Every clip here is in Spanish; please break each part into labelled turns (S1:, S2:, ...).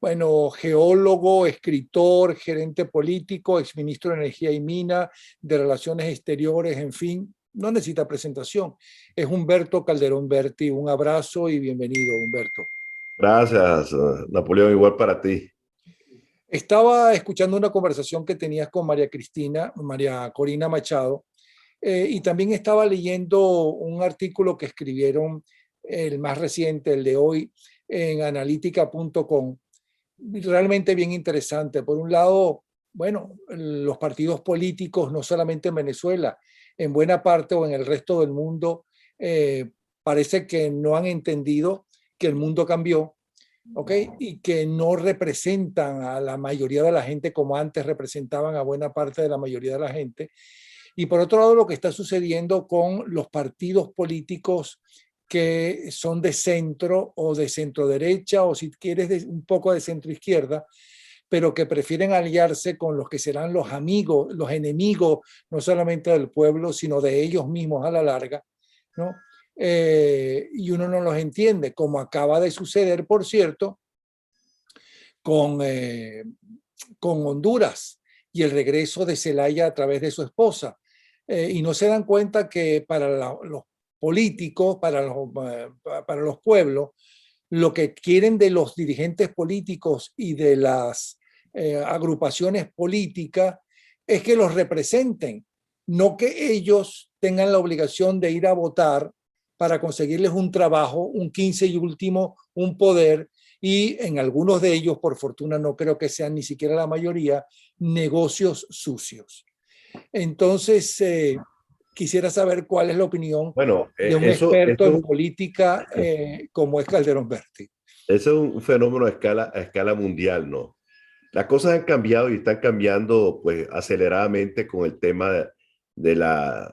S1: Bueno, geólogo, escritor, gerente político, exministro de Energía y Mina, de Relaciones Exteriores, en fin, no necesita presentación. Es Humberto Calderón Berti. Un abrazo y bienvenido, Humberto.
S2: Gracias, Napoleón, igual para ti.
S1: Estaba escuchando una conversación que tenías con María Corina Machado, y también estaba leyendo un artículo que escribieron, el más reciente, el de hoy, en analítica.com. Realmente bien interesante. Por un lado, bueno, los partidos políticos, no solamente en Venezuela, en buena parte o en el resto del mundo, parece que no han entendido que el mundo cambió, ¿ok? Y que no representan a la mayoría de la gente como antes representaban a buena parte de la mayoría de la gente. Y por otro lado, lo que está sucediendo con los partidos políticos que son de centro o de centro derecha, o si quieres un poco de centro izquierda, pero que prefieren aliarse con los que serán los amigos, los enemigos, no solamente del pueblo, sino de ellos mismos a la larga, ¿no? Y uno no los entiende, como acaba de suceder, por cierto, con, eh, con Honduras y el regreso de Zelaya a través de su esposa. Y no se dan cuenta que para los políticos, para los pueblos, lo que quieren de los dirigentes políticos y de las agrupaciones políticas es que los representen, no que ellos tengan la obligación de ir a votar para conseguirles un trabajo, un 15 y último, un poder, y en algunos de ellos, por fortuna, no creo que sean ni siquiera la mayoría, negocios sucios. Entonces, quisiera saber cuál es la opinión
S2: Bueno,
S1: de un
S2: eso,
S1: experto en
S2: eso,
S1: política como es Calderón Berti.
S2: eso es un fenómeno a escala mundial, ¿no? Las cosas han cambiado y están cambiando pues aceleradamente con el tema de la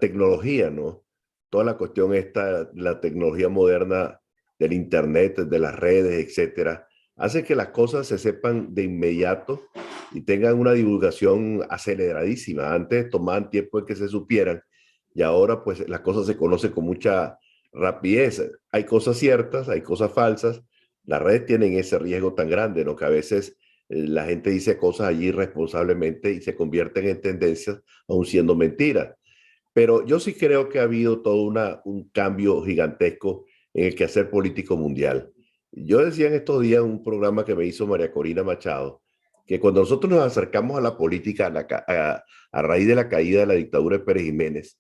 S2: tecnología, ¿no? Toda la cuestión esta, la tecnología moderna del internet, de las redes, etcétera, hace que las cosas se sepan de inmediato y tengan una divulgación aceleradísima. Antes tomaban tiempo en que se supieran y ahora pues las cosas se conocen con mucha rapidez. Hay cosas ciertas, hay cosas falsas. Las redes tienen ese riesgo tan grande, ¿no? Que a veces la gente dice cosas allí irresponsablemente y se convierten en tendencias, aun siendo mentiras. Pero yo sí creo que ha habido todo un cambio gigantesco en el quehacer político mundial. Yo decía en estos días en un programa que me hizo María Corina Machado, que cuando nosotros nos acercamos a la política a raíz de la caída de la dictadura de Pérez Jiménez,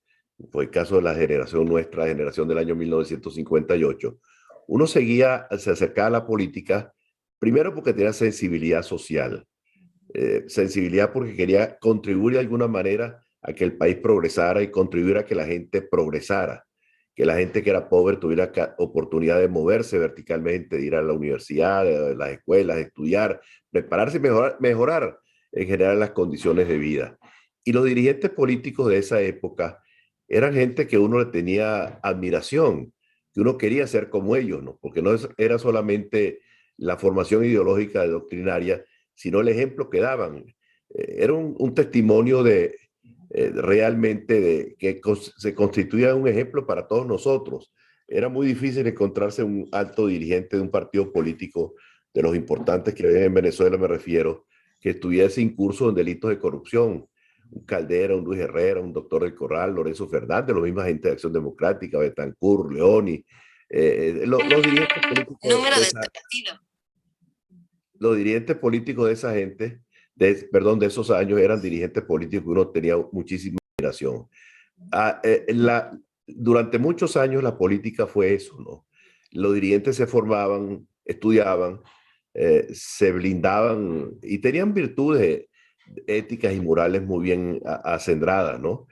S2: fue el caso de la generación nuestra, la generación del año 1958, uno se acercaba a la política primero porque tenía sensibilidad social, sensibilidad porque quería contribuir de alguna manera a que el país progresara y contribuir a que la gente progresara, que la gente que era pobre tuviera oportunidad de moverse verticalmente, de ir a la universidad, a las escuelas, estudiar, prepararse y mejorar en general las condiciones de vida. Y los dirigentes políticos de esa época eran gente que uno le tenía admiración, que uno quería ser como ellos, ¿no? Porque no era solamente la formación ideológica doctrinaria, sino el ejemplo que daban. Era un testimonio realmente que se constituía un ejemplo para todos nosotros. Era muy difícil encontrarse un alto dirigente de un partido político de los importantes que hay en Venezuela, me refiero, que estuviese incurso en delitos de corrupción. Un Caldera, un Luis Herrera, un doctor del Corral, Lorenzo Fernández, los misma gente de Acción Democrática, Betancourt, Leoni, los dirigentes políticos
S3: Número
S2: de
S3: de
S2: esa,
S3: sentido.
S2: los dirigentes políticos de esa gente, perdón, de esos años, eran dirigentes políticos que uno tenía muchísima admiración. Ah, durante muchos años la política fue eso, ¿no? Los dirigentes se formaban, estudiaban, se blindaban y tenían virtudes éticas y morales muy bien acendradas, ¿no?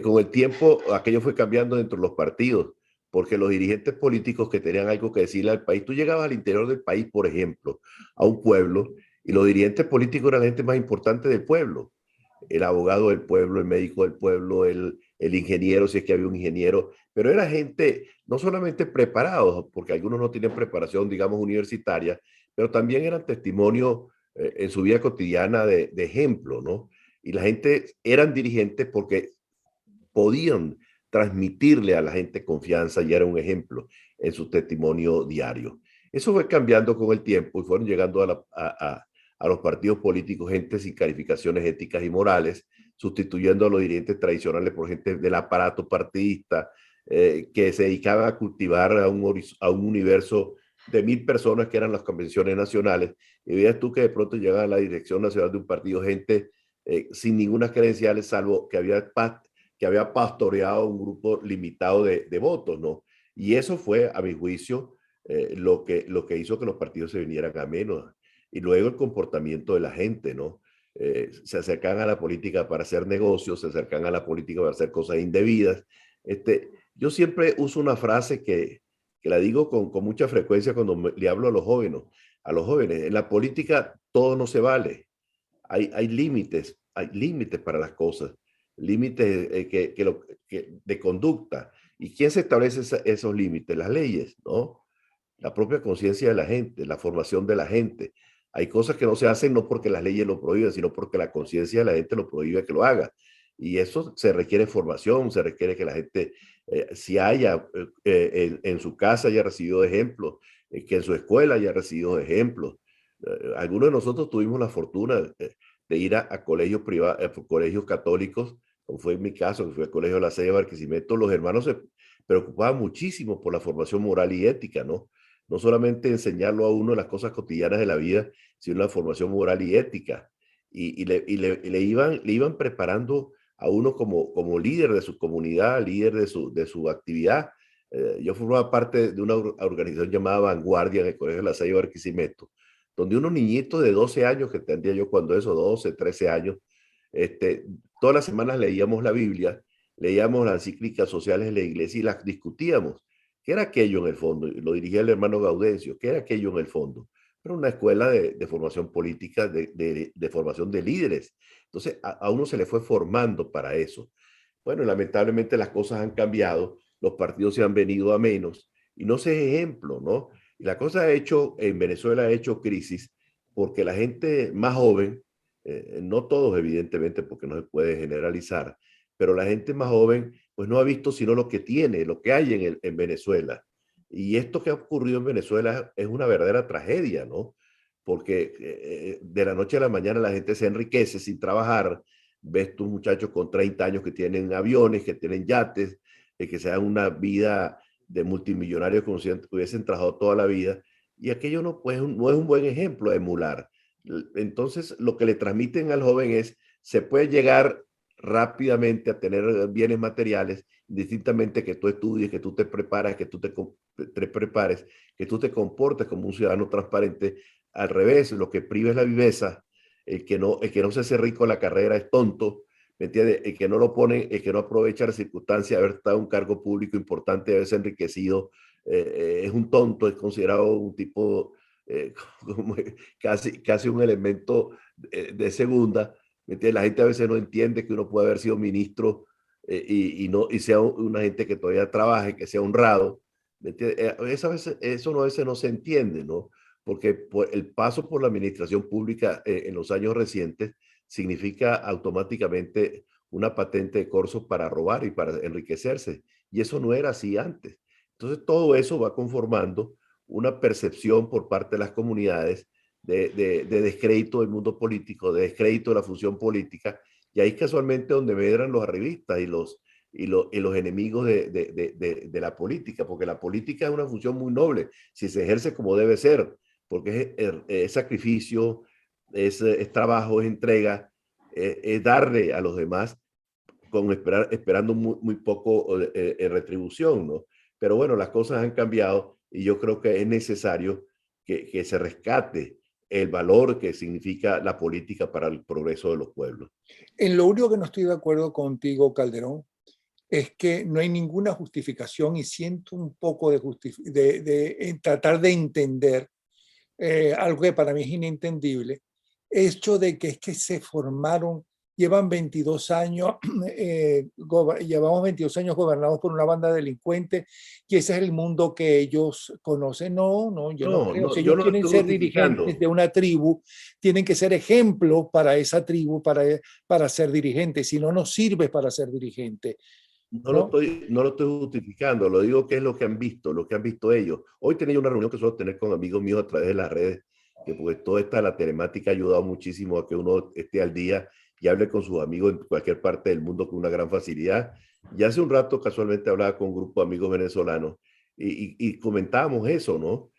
S2: Con el tiempo aquello fue cambiando dentro de los partidos, porque los dirigentes políticos que tenían algo que decirle al país, tú llegabas al interior del país, por ejemplo, a un pueblo, y los dirigentes políticos eran la gente más importante del pueblo, el abogado del pueblo, el médico del pueblo, el ingeniero, si es que había un ingeniero, pero era gente no solamente preparados, porque algunos no tenían preparación, digamos, universitaria, pero también eran testimonio en su vida cotidiana de ejemplo, ¿no? Y la gente eran dirigentes porque podían transmitirle a la gente confianza y era un ejemplo en su testimonio diario. Eso fue cambiando con el tiempo y fueron llegando a los partidos políticos gente sin calificaciones éticas y morales, sustituyendo a los dirigentes tradicionales por gente del aparato partidista, que se dedicaban a cultivar a un universo de 1000 personas que eran las convenciones nacionales. Y veías tú que de pronto llegaba a la dirección nacional de un partido gente sin ninguna credenciales, salvo que había pastoreado un grupo limitado de votos, ¿no? Y eso fue, a mi juicio, lo que hizo que los partidos se vinieran a menos. Y luego el comportamiento de la gente, ¿no? Se acercan a la política para hacer negocios, se acercan a la política para hacer cosas indebidas. Yo siempre uso una frase que la digo con mucha frecuencia cuando le hablo a los jóvenes. A los jóvenes, en la política todo no se vale. Hay límites para las cosas, límites de conducta. ¿Y quién se establece esos límites? Las leyes, ¿no? La propia conciencia de la gente, la formación de la gente. Hay cosas que no se hacen no porque las leyes lo prohíben, sino porque la conciencia de la gente lo prohíbe que lo haga. Y eso se requiere formación, se requiere que la gente, si haya en su casa haya recibido ejemplos, que en su escuela haya recibido ejemplos. Algunos de nosotros tuvimos la fortuna de ir a colegios privados, colegios católicos, como fue en mi caso, que fue el Colegio de la Salle de Barquisimeto. Los hermanos se preocupaban muchísimo por la formación moral y ética, ¿no? No solamente enseñarlo a uno las cosas cotidianas de la vida, sino la formación moral y ética. Le iban preparando a uno como líder de su comunidad, líder de su actividad. Yo formaba parte de una organización llamada Vanguardia en el Colegio de la Salle de Barquisimeto, donde unos niñitos de 12 años, que tendría yo cuando eso, 12, 13 años, este, todas las semanas leíamos la Biblia, leíamos las encíclicas sociales de la iglesia y las discutíamos. ¿Qué era aquello en el fondo? Lo dirigía el hermano Gaudencio. ¿Qué era aquello en el fondo? Era una escuela de formación política, de formación de líderes. Entonces, a uno se le fue formando para eso. Bueno, lamentablemente las cosas han cambiado, los partidos se han venido a menos y no se es ejemplo, ¿no? Y la cosa ha hecho, en Venezuela ha hecho crisis porque la gente más joven, no todos evidentemente porque no se puede generalizar, pero la gente más joven pues no ha visto sino lo que tiene, lo que hay en Venezuela. Y esto que ha ocurrido en Venezuela es una verdadera tragedia, ¿no? Porque de la noche a la mañana la gente se enriquece sin trabajar. Ves tus muchachos con 30 años que tienen aviones, que tienen yates, que se dan una vida de multimillonarios como si hubiesen trabajado toda la vida. Y aquello no, pues, no es un buen ejemplo a emular. Entonces, lo que le transmiten al joven es, se puede llegar rápidamente a tener bienes materiales, distintamente que tú estudies, que tú te prepares, que tú te prepares, que tú te comportes como un ciudadano transparente. Al revés, lo que priva es la viveza. El que no se hace rico en la carrera es tonto, ¿me entiendes? El que no lo pone, el que no aprovecha la circunstancia de haber estado en un cargo público importante, de haberse enriquecido, es un tonto, es considerado un tipo como casi un elemento de segunda. ¿Me entiendes? La gente a veces no entiende que uno puede haber sido ministro y sea una gente que todavía trabaje, que sea honrado. ¿Me entiendes? Eso a veces no se entiende, ¿no? Porque el paso por la administración pública en los años recientes significa automáticamente una patente de corso para robar y para enriquecerse. Y eso no era así antes. Entonces, todo eso va conformando una percepción por parte de las comunidades de descrédito del mundo político, de descrédito de la función política, y ahí casualmente donde medran los arribistas y los enemigos de la política, porque la política es una función muy noble, si se ejerce como debe ser, porque es sacrificio, es trabajo, es entrega, es darle a los demás esperando muy poco retribución, ¿no? Pero bueno, las cosas han cambiado y yo creo que es necesario que se rescate el valor que significa la política para el progreso de los pueblos.
S1: En lo único que no estoy de acuerdo contigo, Calderón, es que no hay ninguna justificación y siento un poco de tratar de entender algo que para mí es inentendible, hecho de que es que se formaron, llevan 22 años, llevamos 22 años gobernados por una banda de delincuentes y ese es el mundo que ellos conocen. No, yo no
S2: No,
S1: creo.
S2: no,
S1: Si
S2: yo
S1: ellos
S2: no lo
S1: quieren
S2: estoy
S1: ser dirigentes
S2: justificando.
S1: de una tribu, tienen que ser ejemplos para esa tribu, para ser dirigentes, si no, no sirve para ser dirigente. ¿no?
S2: No lo estoy justificando, lo digo que es lo que han visto ellos. Hoy tenía una reunión que suelo tener con amigos míos a través de las redes, que pues toda esta la telemática ha ayudado muchísimo a que uno esté al día y hable con sus amigos en cualquier parte del mundo con una gran facilidad. Y hace un rato casualmente hablaba con un grupo de amigos venezolanos y comentábamos eso, ¿no?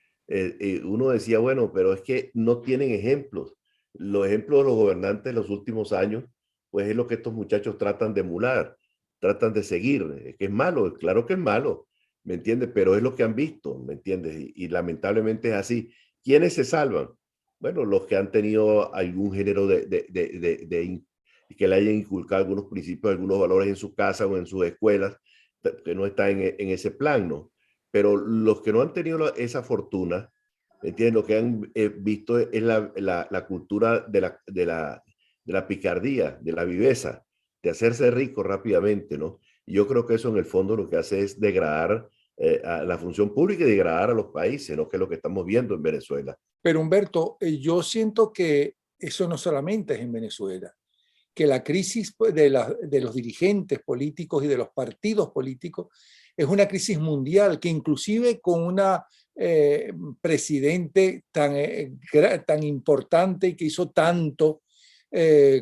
S2: Uno decía, bueno, pero es que no tienen ejemplos. Los ejemplos de los gobernantes de los últimos años, pues es lo que estos muchachos tratan de emular, tratan de seguir. Es que es malo, claro que es malo, ¿me entiendes? Pero es lo que han visto, ¿me entiendes? Y lamentablemente es así. ¿Quiénes se salvan? Bueno, los que han tenido algún género que le hayan inculcado algunos principios, algunos valores en su casa o en sus escuelas, que no están en ese plan, ¿no? Pero los que no han tenido esa fortuna, ¿me entiendes? Lo que han visto es la cultura de la picardía, de la viveza, de hacerse rico rápidamente, ¿no? Y yo creo que eso en el fondo lo que hace es degradar a la función pública y degradar a los países, ¿no? Que es lo que estamos viendo en Venezuela.
S1: Pero Humberto, yo siento que eso no solamente es en Venezuela, que la crisis de los dirigentes políticos y de los partidos políticos es una crisis mundial, que inclusive con una presidente tan importante y que hizo tanto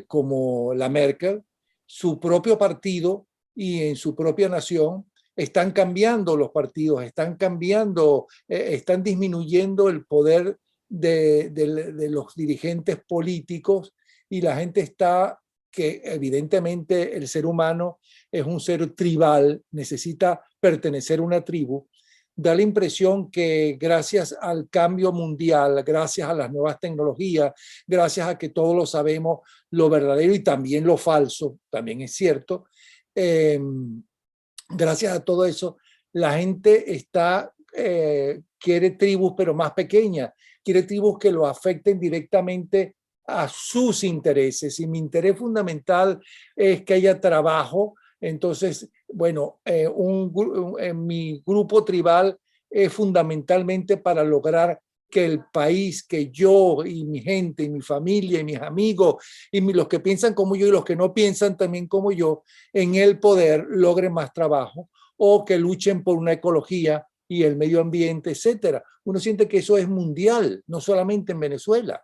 S1: como la Merkel, su propio partido y en su propia nación están cambiando los partidos, están cambiando, están disminuyendo el poder de los dirigentes políticos y la gente está que evidentemente el ser humano es un ser tribal, necesita pertenecer a una tribu, da la impresión que gracias al cambio mundial, gracias a las nuevas tecnologías, gracias a que todos lo sabemos, lo verdadero y también lo falso, también es cierto, eh, gracias a todo eso, la gente quiere tribus pero más pequeñas, quiere tribus que lo afecten directamente a sus intereses. Y mi interés fundamental es que haya trabajo. Entonces, bueno, mi grupo tribal es fundamentalmente para lograr que el país, que yo y mi gente y mi familia y mis amigos y los que piensan como yo y los que no piensan también como yo, en el poder logren más trabajo o que luchen por una ecología y el medio ambiente, etcétera. Uno siente que eso es mundial, no solamente en Venezuela.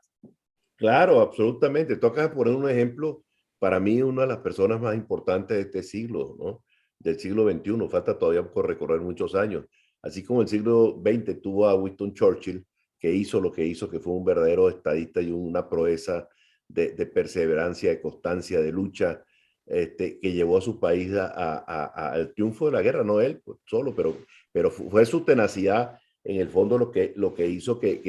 S2: Claro, absolutamente. Toca poner un ejemplo, para mí, una de las personas más importantes de este siglo, ¿no? Del siglo XXI. Falta todavía por recorrer muchos años. Así como el siglo XX tuvo a Winston Churchill, que hizo lo que hizo, que fue un verdadero estadista y una proeza de perseverancia, de constancia, de lucha, que llevó a su país al triunfo de la guerra, no él pues, solo, pero fue su tenacidad en el fondo lo que hizo que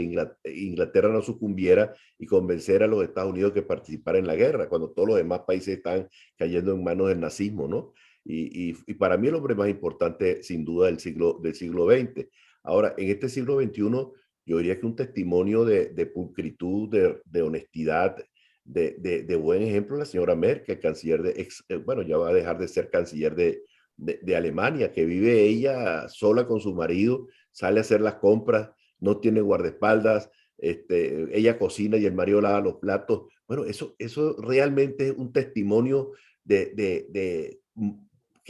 S2: Inglaterra no sucumbiera y convencer a los Estados Unidos que participara en la guerra, cuando todos los demás países están cayendo en manos del nazismo, ¿no? Y para mí el hombre más importante, sin duda, del siglo XX. Ahora, en este siglo XXI, yo diría que un testimonio de pulcritud, de honestidad, de buen ejemplo, la señora Merkel, canciller bueno, ya va a dejar de ser canciller de Alemania, que vive ella sola con su marido, sale a hacer las compras, no tiene guardaespaldas, ella cocina y el marido lava los platos. Bueno, eso realmente es un testimonio que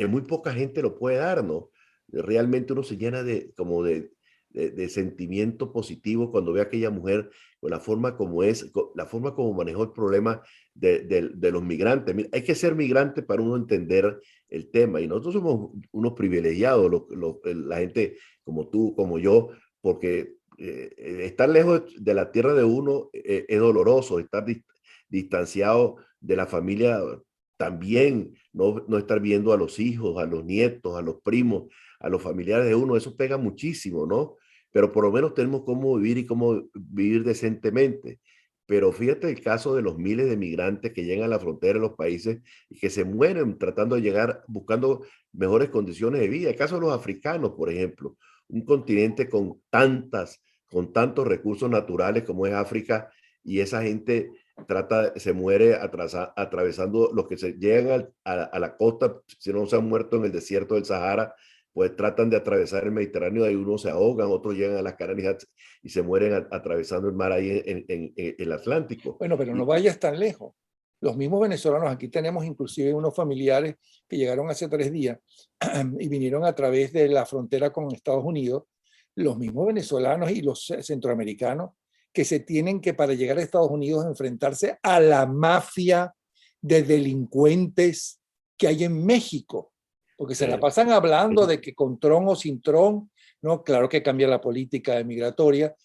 S2: muy poca gente lo puede dar, ¿no? Realmente uno se llena como de sentimiento positivo cuando ve a aquella mujer con la forma como es, la forma como manejó el problema de los migrantes. Mira, hay que ser migrante para uno entender el tema y nosotros somos unos privilegiados, la gente como tú, como yo, porque estar lejos de la tierra de uno es doloroso, estar distanciado de la familia también, no estar viendo a los hijos, a los nietos, a los primos, a los familiares de uno, eso pega muchísimo, ¿no? Pero por lo menos tenemos cómo vivir y cómo vivir decentemente. Pero fíjate el caso de los miles de migrantes que llegan a la frontera de los países y que se mueren tratando de llegar, buscando mejores condiciones de vida. El caso de los africanos, por ejemplo, un continente con tantos recursos naturales como es África, y esa gente se muere atravesando los que se llegan a la costa, si no se han muerto en el desierto del Sahara, pues tratan de atravesar el Mediterráneo, ahí unos se ahogan, otros llegan a las Canarias y se mueren atravesando el mar ahí en el Atlántico.
S1: Bueno, pero no vayas tan lejos. Los mismos venezolanos, aquí tenemos inclusive unos familiares que llegaron hace 3 días y vinieron a través de la frontera con Estados Unidos, los mismos venezolanos y los centroamericanos que se tienen que, para llegar a Estados Unidos, enfrentarse a la mafia de delincuentes que hay en México, porque se la pasan hablando de que con Tron o sin Tron, ¿no? Claro que cambia la política migratoria,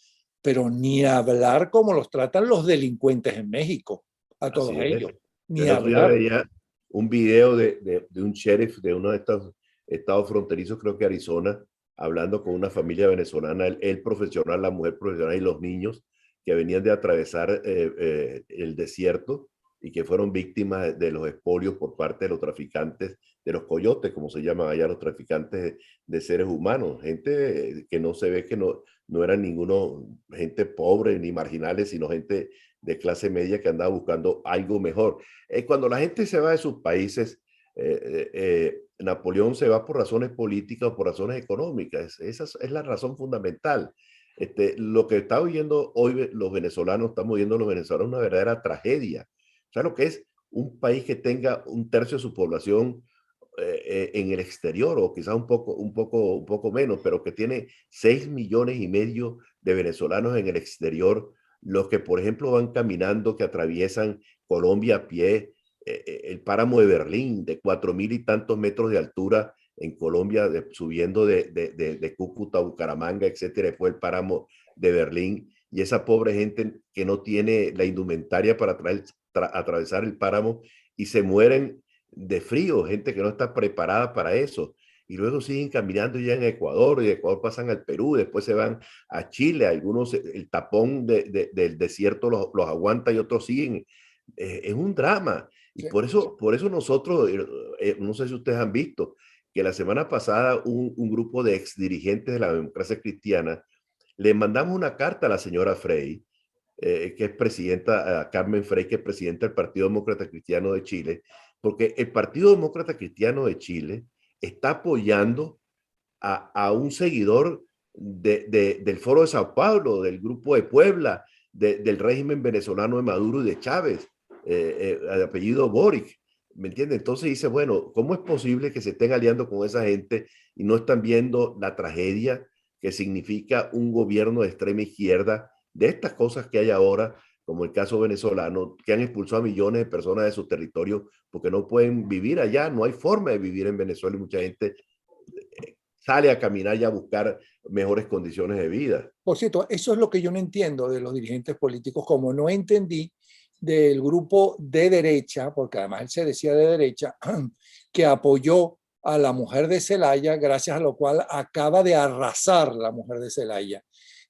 S1: pero ni hablar cómo los tratan los delincuentes en México, a todos ellos, ni
S2: El otro día
S1: hablar.
S2: veía un video de un sheriff de uno de estos estados fronterizos, creo que Arizona, hablando con una familia venezolana, el profesional, la mujer profesional y los niños que venían de atravesar el desierto y que fueron víctimas de los expolios por parte de los traficantes, de los coyotes, como se llaman allá, los traficantes de seres humanos, gente que no se ve que no eran ninguno, gente pobre ni marginales, sino gente de clase media que andaba buscando algo mejor. Cuando la gente se va de sus países, Napoleón se va por razones políticas o por razones económicas. Esa es la razón fundamental. Lo que está viviendo hoy los venezolanos, estamos viendo los venezolanos una verdadera tragedia. ¿Sabes lo que es un país que tenga un tercio de su población en el exterior o quizás un poco menos, pero que tiene 6,5 millones de venezolanos en el exterior, los que por ejemplo van caminando, que atraviesan Colombia a pie, el páramo de Berlín de 4,000 y tantos metros de altura en Colombia, subiendo de Cúcuta a Bucaramanga, etcétera, después el páramo de Berlín, y esa pobre gente que no tiene la indumentaria para atravesar el páramo y se mueren de frío, gente que no está preparada para eso. Y luego siguen caminando ya en Ecuador, y de Ecuador pasan al Perú, después se van a Chile, algunos el tapón del desierto los aguanta y otros siguen. Es un drama. Y
S1: Sí.
S2: por eso nosotros, no sé si ustedes han visto, que la semana pasada un grupo de exdirigentes de la democracia cristiana le mandamos una carta a la señora Frey, que es presidenta, a Carmen Frey, que es presidenta del Partido Demócrata Cristiano de Chile, porque el Partido Demócrata Cristiano de Chile está apoyando a un seguidor del Foro de Sao Paulo, del Grupo de Puebla, del régimen venezolano de Maduro y de Chávez, de apellido Boric. ¿Me entiende? Entonces dice, bueno, ¿cómo es posible que se estén aliando con esa gente y no están viendo la tragedia que significa un gobierno de extrema izquierda, de estas cosas que hay ahora, como el caso venezolano, que han expulsado a millones de personas de su territorio porque no pueden vivir allá, no hay forma de vivir en Venezuela y mucha gente sale a caminar y a buscar mejores condiciones de vida.
S1: Por cierto, eso es lo que yo no entiendo de los dirigentes políticos, como no entendí del grupo de derecha, porque además él se decía de derecha, que apoyó a la mujer de Zelaya, gracias a lo cual acaba de arrasar la mujer de Zelaya.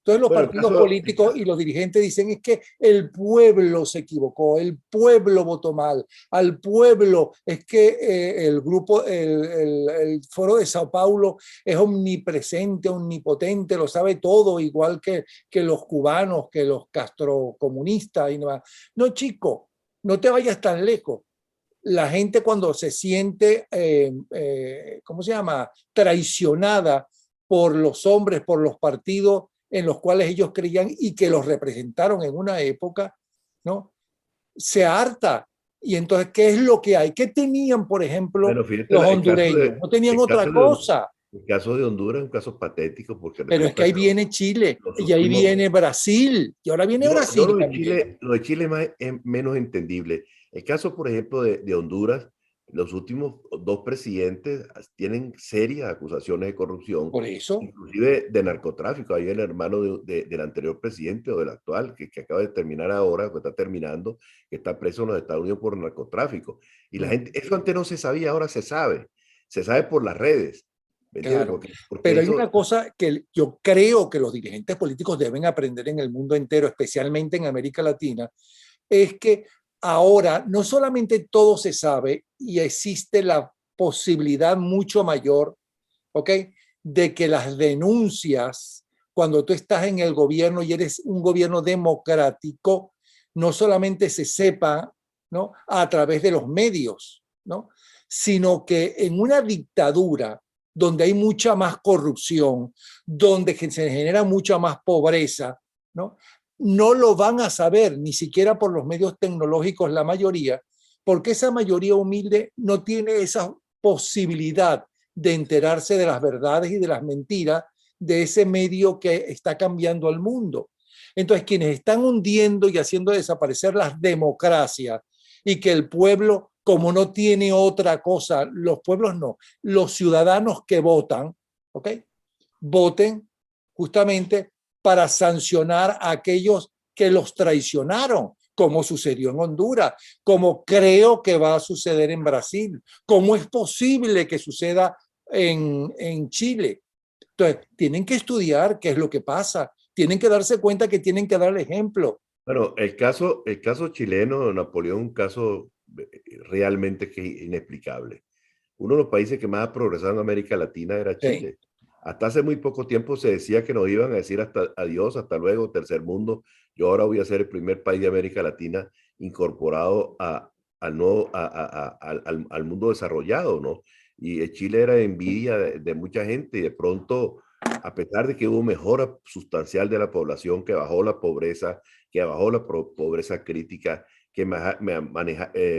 S1: Entonces los partidos políticos y los dirigentes dicen es que el pueblo se equivocó, el pueblo votó mal, al pueblo es que el grupo, el Foro de Sao Paulo es omnipresente, omnipotente, lo sabe todo, igual que los cubanos, que los castrocomunistas. Y no, no, chico, no te vayas tan lejos. La gente cuando se siente, ¿cómo se llama?, traicionada por los hombres, por los partidos en los cuales ellos creían y que los representaron en una época, ¿no? Se harta. Y entonces, ¿qué es lo que hay? ¿Qué tenían, por ejemplo,
S2: bueno, fíjate,
S1: los hondureños? No tenían otra cosa.
S2: El caso de Honduras es un caso patético porque
S1: Pero es que ahí viene Chile, y ahí
S2: últimos,
S1: viene Brasil, y ahora viene Brasil también.
S2: Lo de Chile es menos entendible. El caso, por ejemplo, de Honduras, los últimos dos presidentes tienen serias acusaciones de corrupción,
S1: Por eso.
S2: inclusive de narcotráfico. Hay el hermano del anterior presidente o del actual, que acaba de terminar ahora, que está terminando, que está preso en los Estados Unidos por narcotráfico. Y la gente, eso antes no se sabía, ahora se sabe por las redes.
S1: Claro, pero hay una cosa que yo creo que los dirigentes políticos deben aprender en el mundo entero, especialmente en América Latina, es que ahora no solamente todo se sabe y existe la posibilidad mucho mayor, ¿ok?, de que las denuncias, cuando tú estás en el gobierno y eres un gobierno democrático, no solamente se sepa, ¿no?, a través de los medios, ¿no?, sino que en una dictadura donde hay mucha más corrupción, donde se genera mucha más pobreza, ¿no?, no lo van a saber, ni siquiera por los medios tecnológicos la mayoría, porque esa mayoría humilde no tiene esa posibilidad de enterarse de las verdades y de las mentiras de ese medio que está cambiando al mundo. Entonces, quienes están hundiendo y haciendo desaparecer las democracias y que el pueblo, como no tiene otra cosa, los pueblos no, los ciudadanos que votan, ¿ok? Voten justamente para sancionar a aquellos que los traicionaron, como sucedió en Honduras, como creo que va a suceder en Brasil, como es posible que suceda en Chile. Entonces, tienen que estudiar qué es lo que pasa, tienen que darse cuenta que tienen que dar el ejemplo.
S2: Bueno, el caso chileno, Napoleón, un caso realmente que inexplicable. Uno de los países que más ha progresado en América Latina era
S1: Sí.
S2: Chile. Hasta hace muy poco tiempo se decía que nos iban a decir hasta adiós, hasta luego, tercer mundo. Yo ahora voy a ser el primer país de América Latina incorporado al, nuevo, al mundo desarrollado, ¿no? Y Chile era envidia de mucha gente y de pronto, a pesar de que hubo mejora sustancial de la población, que bajó la pobreza, que bajó la pobreza crítica, que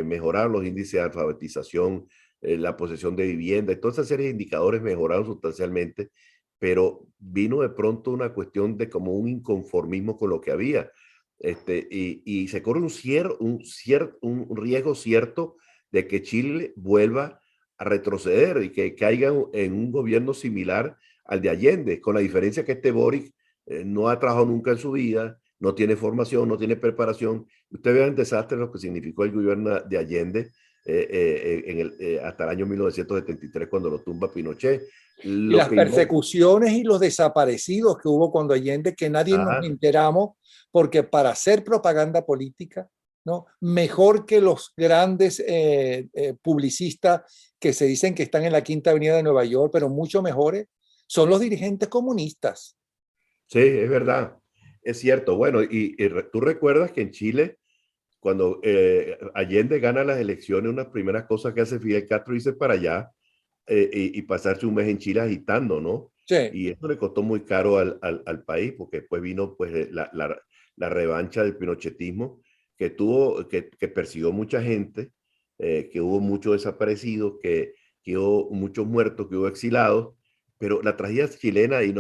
S2: mejoraron los índices de alfabetización, la posesión de vivienda, y toda esa serie de indicadores mejoraron sustancialmente, pero vino de pronto una cuestión de como un inconformismo con lo que había. Y se corre un riesgo cierto de que Chile vuelva a retroceder y que caiga en un gobierno similar al de Allende, con la diferencia que este Boric no ha trabajado nunca en su vida, no tiene formación, no tiene preparación. Usted vea el desastre lo que significó el gobierno de Allende hasta el año 1973 cuando lo tumba Pinochet.
S1: Y
S2: Lo
S1: las
S2: que no,
S1: persecuciones y los desaparecidos que hubo cuando Allende, que nadie nos
S2: ah,
S1: enteramos, porque para hacer propaganda política, ¿no? Mejor que los grandes publicistas que se dicen que están en la Quinta Avenida de Nueva York, pero mucho mejores, son los dirigentes comunistas.
S2: sí, es verdad, es cierto. Bueno, tú recuerdas que en Chile, cuando Allende gana las elecciones, una primera cosa que hace Fidel Castro irse para allá y pasarse un mes en Chile agitando, ¿no?
S1: Sí.
S2: Y eso le costó muy caro al país, porque después vino pues la revancha del pinochetismo, que persiguió mucha gente, que hubo muchos desaparecidos, que hubo muchos muertos, que hubo exilados, pero la tragedia chilena, y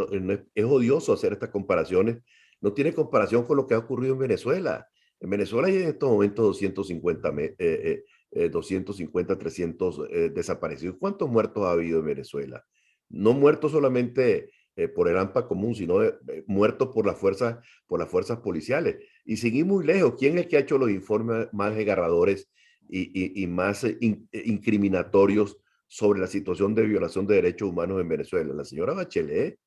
S2: es odioso hacer estas comparaciones, no tiene comparación con lo que ha ocurrido en Venezuela. En Venezuela hay en estos momentos 250, 300 desaparecidos. ¿Cuántos muertos ha habido en Venezuela? No muertos solamente por el AMPA común, sino muertos por las fuerzas policiales. Y seguir muy lejos, ¿quién es que ha hecho los informes más desgarradores y más incriminatorios sobre la situación de violación de derechos humanos en Venezuela? La señora Bachelet,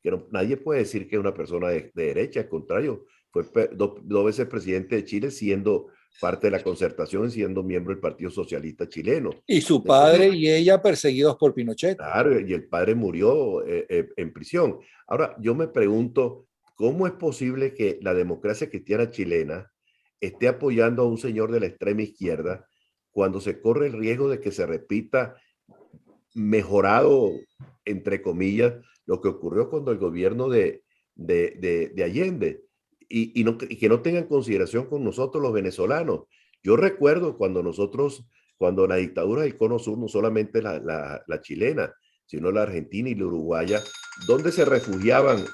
S2: que nadie puede decir que es una persona de derecha, al contrario, fue dos veces presidente de Chile siendo parte de la concertación, siendo miembro del Partido Socialista Chileno.
S1: Y su
S2: Entonces,
S1: padre y ella perseguidos por Pinochet.
S2: claro, y el padre murió en prisión. Ahora, yo me pregunto, ¿cómo es posible que la democracia cristiana chilena esté apoyando a un señor de la extrema izquierda cuando se corre el riesgo de que se repita mejorado, entre comillas, lo que ocurrió cuando el gobierno de Allende y que no tengan consideración con nosotros los venezolanos? Yo recuerdo cuando la dictadura del Cono Sur, no solamente la chilena, sino la argentina y la uruguaya, ¿dónde se refugiaban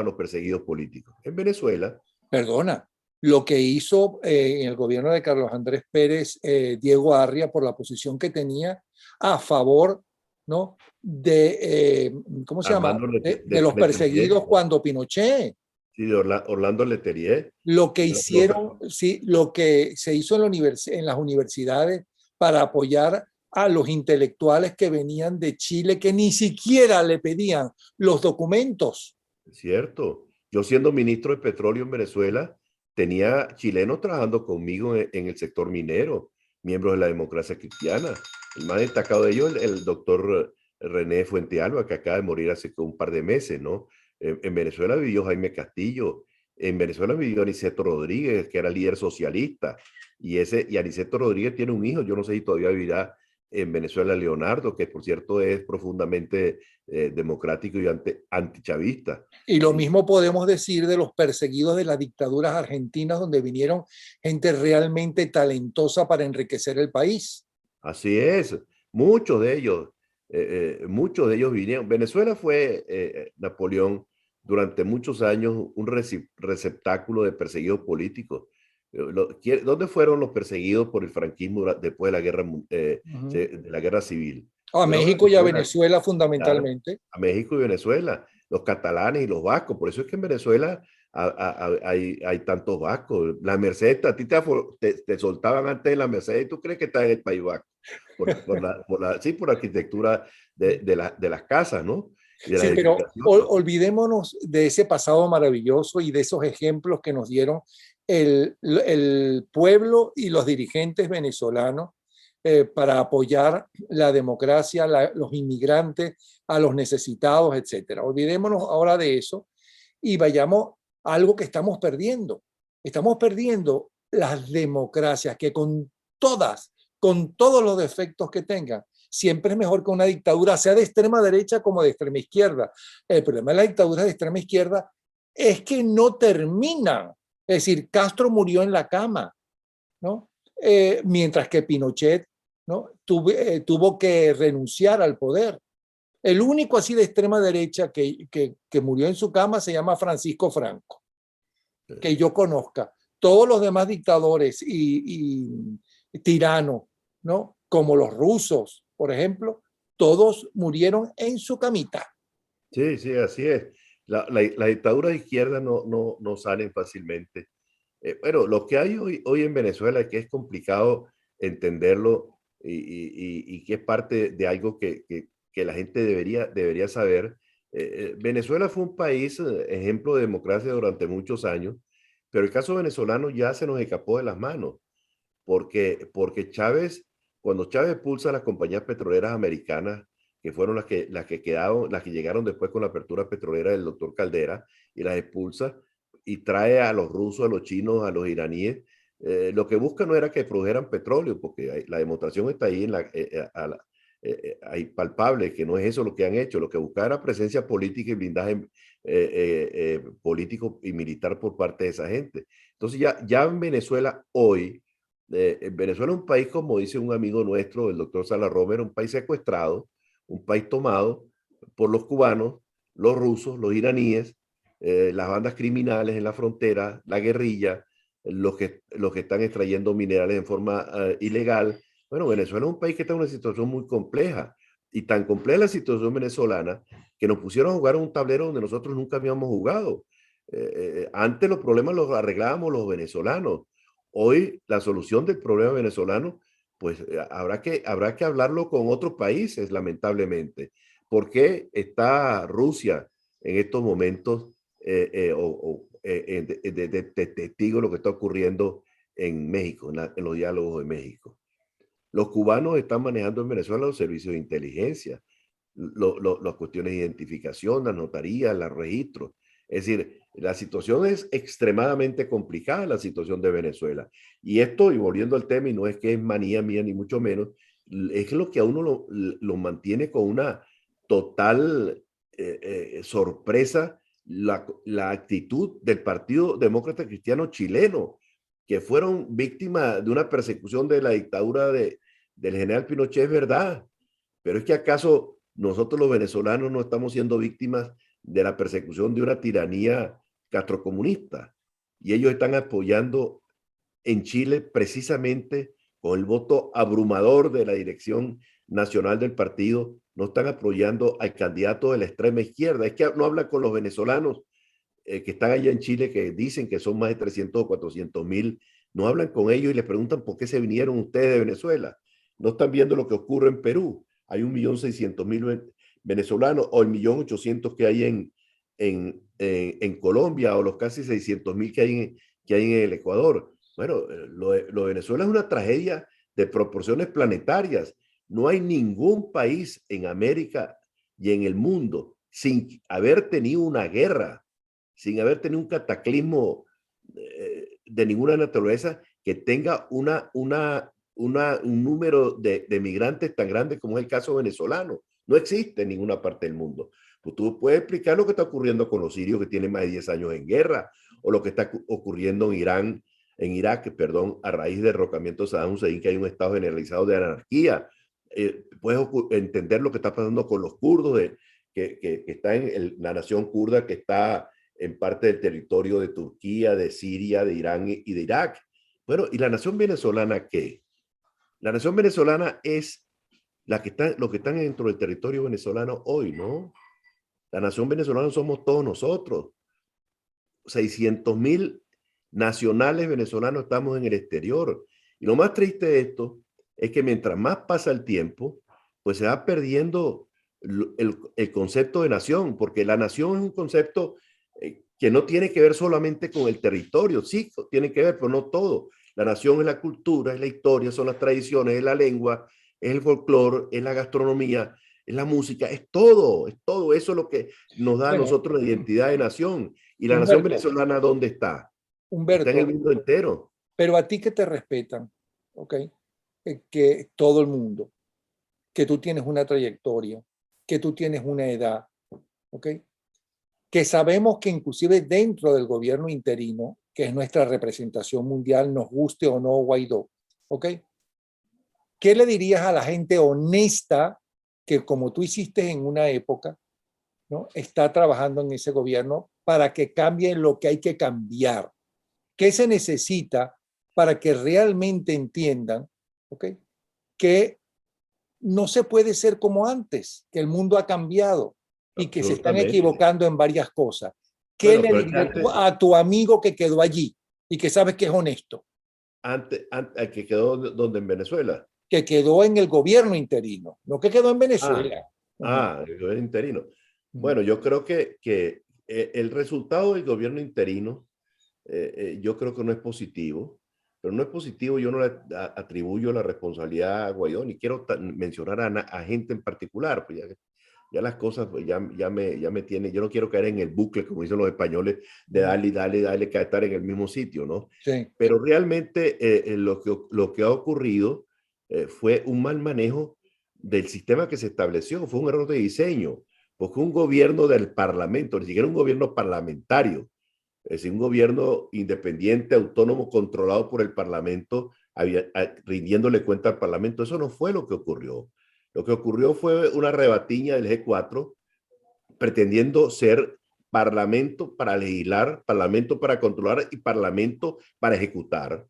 S2: los perseguidos políticos? En Venezuela.
S1: Perdona, lo que hizo en el gobierno de Carlos Andrés Pérez, Diego Arria, por la posición que tenía a favor, ¿no? De, ¿cómo se llama?
S2: Armando
S1: De los
S2: Letelier,
S1: perseguidos cuando Pinochet.
S2: sí, de Orlando Letelier.
S1: Lo que
S2: Lo que,
S1: hicieron, sí, lo que se hizo en las universidades para apoyar a los intelectuales que venían de Chile, que ni siquiera le pedían los documentos.
S2: Cierto. Yo siendo ministro de petróleo en Venezuela, tenía chilenos trabajando conmigo en el sector minero, miembros de la democracia cristiana. El más destacado de ellos, el doctor René Fuentealba, que acaba de morir hace un par de meses, ¿no? En Venezuela vivió Jaime Castillo, en Venezuela vivió Aniceto Rodríguez, que era líder socialista, y Aniceto Rodríguez tiene un hijo, yo no sé si todavía vivirá, en Venezuela Leonardo, que por cierto es profundamente democrático y antichavista.
S1: Y lo mismo podemos decir de los perseguidos de las dictaduras argentinas, donde vinieron gente realmente talentosa para enriquecer el país.
S2: Así es, muchos de ellos vinieron. Venezuela fue, Napoleón, durante muchos años un receptáculo de perseguidos políticos. ¿Dónde fueron los perseguidos por el franquismo después de la de la guerra civil?
S1: A
S2: Fueron a
S1: México y a
S2: Venezuela,
S1: Venezuela
S2: claro,
S1: fundamentalmente.
S2: a México y Venezuela, los catalanes y los vascos. Por eso es que en Venezuela hay tantos vascos. La Merced, a ti te soltaban antes de la Merced y tú crees que estás en el País Vasco. Sí, por arquitectura de las casas, ¿no? Y de las
S1: Sí, pero
S2: edificaciones.
S1: olvidémonos de ese pasado maravilloso y de esos ejemplos que nos dieron el pueblo y los dirigentes venezolanos para apoyar la democracia, los inmigrantes, a los necesitados, etcétera. Olvidémonos ahora de eso y vayamos a algo que estamos perdiendo. Estamos perdiendo las democracias que con todos los defectos que tengan, siempre es mejor que una dictadura, sea de extrema derecha como de extrema izquierda. El problema de la dictadura de extrema izquierda es que no terminan. Es decir, Castro murió en la cama, ¿no? Mientras que Pinochet, ¿no? Tuvo que renunciar al poder. El único así de extrema derecha que murió en su cama se llama Francisco Franco, que yo conozca. Todos los demás dictadores y tiranos, ¿no? Como los rusos, por ejemplo, todos murieron en su camita.
S2: Sí, sí, así es. La dictadura de izquierda no salen fácilmente. Bueno, lo que hay hoy en Venezuela es que es complicado entenderlo y que es parte de algo que la gente debería saber. Venezuela fue un país, ejemplo de democracia durante muchos años, pero el caso venezolano ya se nos escapó de las manos, porque cuando Chávez expulsa a las compañías petroleras americanas, que fueron las que llegaron después con la apertura petrolera del doctor Caldera, y las expulsa, y trae a los rusos, a los chinos, a los iraníes, lo que busca no era que produjeran petróleo, porque la demostración está ahí, ahí palpable, que no es eso lo que han hecho. Lo que buscaba era presencia política y blindaje político y militar por parte de esa gente. Entonces ya en Venezuela hoy, Venezuela es un país, como dice un amigo nuestro, el doctor Sala Romer, un país secuestrado, un país tomado por los cubanos, los rusos, los iraníes, las bandas criminales en la frontera, la guerrilla, los que están extrayendo minerales en forma ilegal. Bueno, Venezuela es un país que está en una situación muy compleja, y tan compleja la situación venezolana que nos pusieron a jugar en un tablero donde nosotros nunca habíamos jugado. Antes los problemas los arreglábamos los venezolanos. Hoy la solución del problema venezolano, pues habrá que hablarlo con otros países, lamentablemente. ¿Por qué está Rusia en estos momentos de testigo de lo que está ocurriendo en México, en los diálogos de México? Los cubanos están manejando en Venezuela los servicios de inteligencia, las cuestiones de identificación, las notarías, los registros. Es decir, la situación es extremadamente complicada, la situación de Venezuela. Y esto, y volviendo al tema, y no es que es manía mía ni mucho menos, es lo que a uno lo mantiene con una total sorpresa, la actitud del Partido Demócrata Cristiano chileno, que fueron víctimas de una persecución de la dictadura del general Pinochet. Es verdad, pero es que acaso nosotros los venezolanos no estamos siendo víctimas de la persecución de una tiranía castrocomunista, y ellos están apoyando en Chile precisamente con el voto abrumador de la dirección nacional del partido, no están apoyando al candidato de la extrema izquierda. Es que no hablan con los venezolanos que están allá en Chile, que dicen que son más de 300 o 400 mil, no hablan con ellos y les preguntan por qué se vinieron ustedes de Venezuela. No están viendo lo que ocurre en Perú. Hay 1.600.000 venezolanos, o el 1.800.000 que hay en Colombia, o los casi 600.000 que hay en el Ecuador. Bueno, lo de Venezuela es una tragedia de proporciones planetarias. No hay ningún país en América y en el mundo sin haber tenido una guerra, sin haber tenido un cataclismo de ninguna naturaleza, que tenga una un número de migrantes tan grande como es el caso venezolano. No existe en ninguna parte del mundo. Pues tú puedes explicar lo que está ocurriendo con los sirios que tienen más de 10 años en guerra, o lo que está ocurriendo en Irán, en Irak, perdón, a raíz del derrocamiento de Saddam Hussein, que hay un estado generalizado de anarquía. Puedes entender lo que está pasando con los kurdos, que está en la nación kurda, que está en parte del territorio de Turquía, de Siria, de Irán y de Irak. Bueno, ¿y la nación venezolana qué? La nación venezolana es los que están dentro del territorio venezolano hoy, ¿no? La nación venezolana somos todos nosotros. 600,000 nacionales venezolanos estamos en el exterior. Y lo más triste de esto es que mientras más pasa el tiempo, pues se va perdiendo el concepto de nación, porque la nación es un concepto que no tiene que ver solamente con el territorio, sí tiene que ver, pero no todo. La nación es la cultura, es la historia, son las tradiciones, es la lengua, es el folclore, es la gastronomía, es la música, es todo eso es lo que nos da a
S1: Bueno,
S2: nosotros la identidad de nación. ¿Y la nación
S1: Humberto,
S2: venezolana dónde está? Está en el
S1: Humberto,
S2: mundo entero.
S1: pero a ti que te respetan, ¿ok? Que todo el mundo, que tú tienes una trayectoria, que tú tienes una edad, ¿ok? Que sabemos que inclusive dentro del gobierno interino, que es nuestra representación mundial, nos guste o no Guaidó, ¿ok? ¿Qué le dirías a la gente honesta que como tú hiciste en una época, ¿no? Está trabajando en ese gobierno para que cambie lo que hay que cambiar? ¿Qué se necesita para que realmente entiendan, ¿ok? Que no se puede ser como antes, que el mundo ha cambiado y que se están
S2: Absolutamente.
S1: equivocando en varias cosas? ¿Qué
S2: Bueno,
S1: le
S2: pero es que
S1: dirías a tu amigo que quedó allí y que sabes que es honesto,
S2: antes que quedó donde en Venezuela.
S1: que quedó en el gobierno interino, no que quedó en
S2: Ah,
S1: Venezuela? Uh-huh.
S2: el gobierno interino.
S1: Uh-huh.
S2: Bueno, yo creo que el resultado del gobierno interino, yo creo que no es positivo, pero no es positivo, yo no le atribuyo la responsabilidad a Guaidó, ni quiero mencionar a gente en particular, pues ya las cosas pues ya me tienen, yo no quiero caer en el bucle, como dicen los españoles, de
S1: Uh-huh.
S2: darle y darle y darle, que estar en el mismo sitio, ¿no?
S1: Sí.
S2: Pero realmente lo que ha ocurrido fue un mal manejo del sistema que se estableció, fue un error de diseño, porque un gobierno del parlamento, ni siquiera un gobierno parlamentario, es decir, un gobierno independiente, autónomo, controlado por el parlamento, rindiéndole cuenta al parlamento, eso no fue lo que ocurrió. Lo que ocurrió fue una rebatiña del G4 pretendiendo ser parlamento para legislar, parlamento para controlar y parlamento para ejecutar.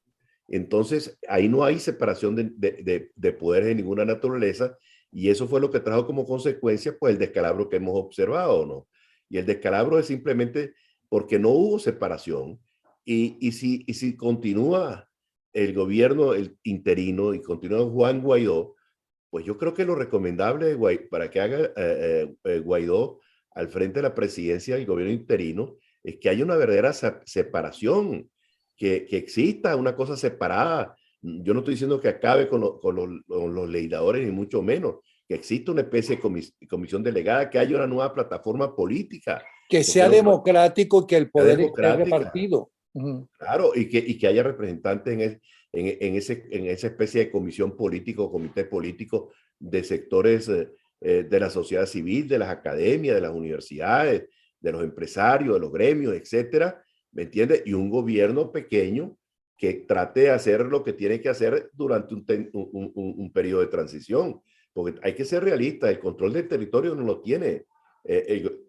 S2: Entonces, ahí no hay separación de poderes de ninguna naturaleza y eso fue lo que trajo como consecuencia pues el descalabro que hemos observado, ¿no? Y el descalabro es simplemente porque no hubo separación y si continúa el gobierno el interino y continúa Juan Guaidó, pues yo creo que lo recomendable para que haga Guaidó al frente de la presidencia del gobierno interino es que haya una verdadera separación, que exista una cosa separada. Yo no estoy diciendo que acabe con los legisladores, ni mucho menos, que exista una especie de comisión delegada, que haya una nueva plataforma política,
S1: Que
S2: porque
S1: sea
S2: no
S1: democrático y que el
S2: sea
S1: poder esté
S2: democrática.
S1: repartido. Uh-huh.
S2: Claro, y que haya representantes en esa especie de comisión política o comité político de sectores de la sociedad civil, de las academias, de las universidades, de los empresarios, de los gremios, etcétera, ¿me entiendes? Y un gobierno pequeño que trate de hacer lo que tiene que hacer durante un periodo de transición, porque hay que ser realista, el control del territorio no lo tiene el,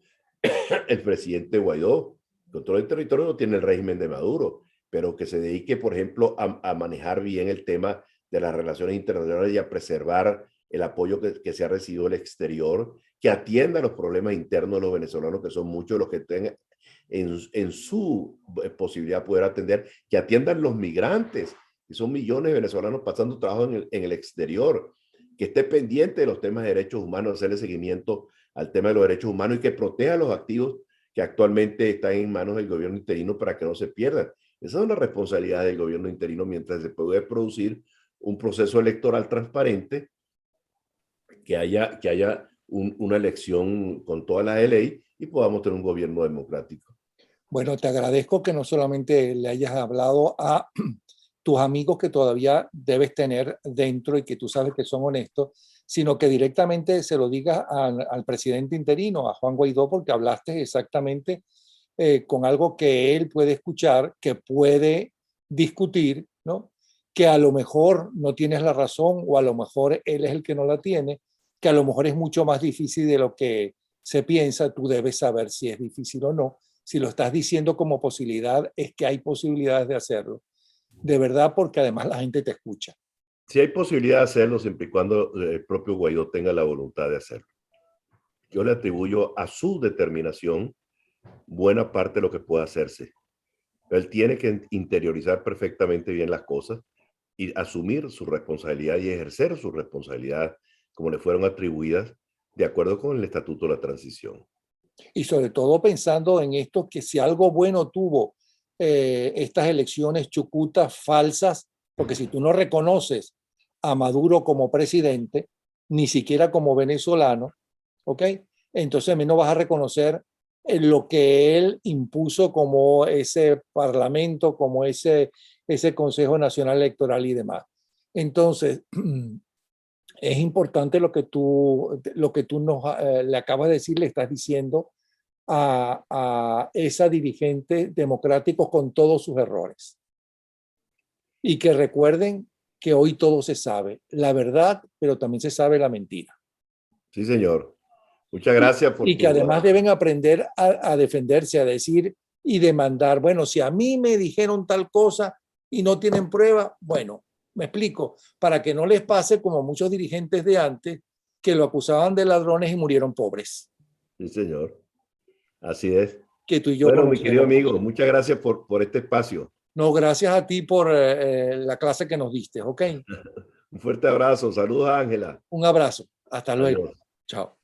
S2: el presidente Guaidó. El control del territorio no tiene el régimen de Maduro, pero que se dedique, por ejemplo, a manejar bien el tema de las relaciones internacionales y a preservar el apoyo que se ha recibido del exterior, que atienda los problemas internos de los venezolanos, que son muchos los que tengan en su posibilidad poder atender, que atiendan los migrantes, que son millones de venezolanos pasando trabajo en el exterior, que esté pendiente de los temas de derechos humanos, hacerle seguimiento al tema de los derechos humanos y que proteja los activos que actualmente están en manos del gobierno interino para que no se pierdan. Esa es la responsabilidad del gobierno interino mientras se puede producir un proceso electoral transparente, que haya una elección con todas las de ley y podamos tener un gobierno democrático.
S1: Bueno, te agradezco que no solamente le hayas hablado a tus amigos que todavía debes tener dentro y que tú sabes que son honestos, sino que directamente se lo digas al presidente interino, a Juan Guaidó, porque hablaste exactamente con algo que él puede escuchar, que puede discutir, ¿no? Que a lo mejor no tienes la razón o a lo mejor él es el que no la tiene, que a lo mejor es mucho más difícil de lo que se piensa, tú debes saber si es difícil o no. Si lo estás diciendo como posibilidad, es que hay posibilidades de hacerlo. De verdad, porque además la gente te escucha.
S2: Sí hay posibilidad de hacerlo siempre y cuando el propio Guaidó tenga la voluntad de hacerlo. Yo le atribuyo a su determinación buena parte de lo que pueda hacerse. Él tiene que interiorizar perfectamente bien las cosas y asumir su responsabilidad y ejercer su responsabilidad como le fueron atribuidas de acuerdo con el Estatuto de la Transición.
S1: Y sobre todo pensando en esto, que si algo bueno tuvo estas elecciones chucutas falsas, porque si tú no reconoces a Maduro como presidente, ni siquiera como venezolano, ¿ok? Entonces menos vas a reconocer lo que él impuso como ese parlamento, como ese Consejo Nacional Electoral y demás. Entonces, es importante lo que tú le acabas de decir, le estás diciendo a esa dirigente democrático con todos sus errores. Y que recuerden que hoy todo se sabe, la verdad, pero también se sabe la mentira.
S2: Sí, señor. Muchas gracias por
S1: y que además deben aprender a defenderse, a decir y demandar, bueno, si a mí me dijeron tal cosa y no tienen prueba, bueno, me explico, para que no les pase como muchos dirigentes de antes que lo acusaban de ladrones y murieron pobres.
S2: Sí, señor. Así es.
S1: Que tú y yo
S2: Bueno, mi querido
S1: conocemos.
S2: amigo, muchas gracias por este espacio.
S1: No, gracias a ti por la clase que nos diste, ¿ok?
S2: Un fuerte abrazo. Saludos, Ángela.
S1: Un abrazo. Hasta luego.
S2: Adiós.
S1: Chao.